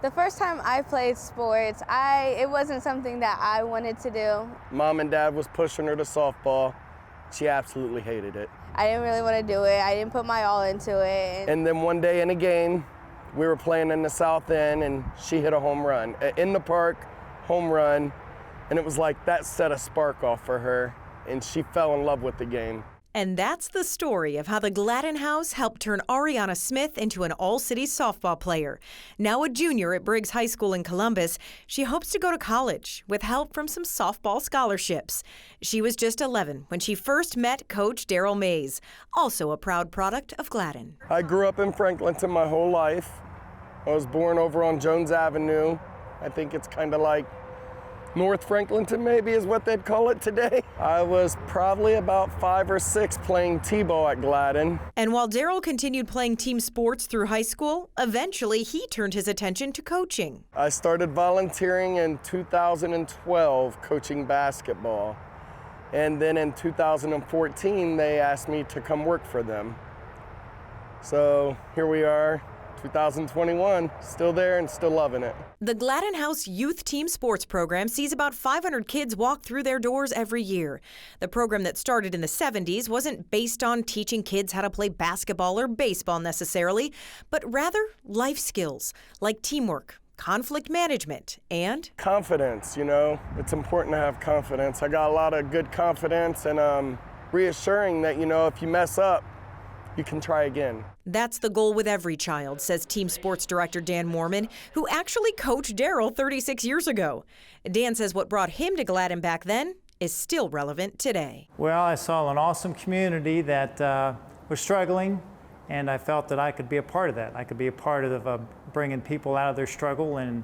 The first time I played sports, it wasn't something that I wanted to do. Mom and Dad was pushing her to softball. She absolutely hated it. I didn't really want to do it. I didn't put my all into it. And then one day in a game, we were playing in the South End and she hit a home run. In the park, home run. And it was like that set a spark off for her and she fell in love with the game. And that's the story of how the Gladden House helped turn Ariana Smith into an all-city softball player. Now a junior at Briggs High School in Columbus, she hopes to go to college with help from some softball scholarships. She was just 11 when she first met Coach Daryl Mays, also a proud product of Gladden. I grew up in Franklinton my whole life. I was born over on Jones Avenue. I think it's kind of like North Franklinton maybe is what they'd call it today. I was probably about 5 or 6 playing t-ball at Gladden. And while Daryl continued playing team sports through high school, eventually he turned his attention to coaching. I started volunteering in 2012 coaching basketball. And then in 2014 they asked me to come work for them. So here we are. 2021, still there and still loving it. The Gladden House Youth Team Sports Program sees about 500 kids walk through their doors every year. The program that started in the 70s wasn't based on teaching kids how to play basketball or baseball necessarily, but rather life skills like teamwork, conflict management, and confidence. You know, it's important to have confidence. I got a lot of good confidence and reassuring that, you know, if you mess up, you can try again. That's the goal with every child, says team sports director Dan Mormon, who actually coached Daryl 36 years ago. Dan says what brought him to Gladden back then is still relevant today. Well, I saw an awesome community that was struggling, and I felt that I could be a part of that. I could be a part of bringing people out of their struggle and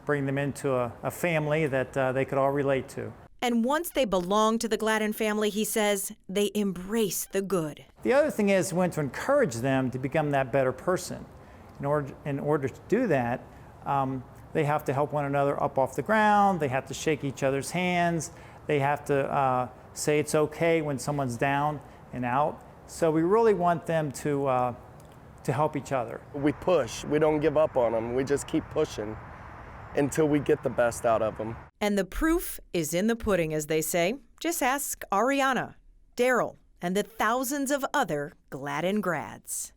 bring them into a family that they could all relate to. And once they belong to the Gladden family, he says, they embrace the good. The other thing is we want to encourage them to become that better person. In order to do that, they have to help one another up off the ground. They have to shake each other's hands. They have to say it's okay when someone's down and out. So we really want them to help each other. We push. We don't give up on them. We just keep pushing until we get the best out of them. And the proof is in the pudding, as they say. Just ask Ariana, Daryl, and the thousands of other Gladden grads.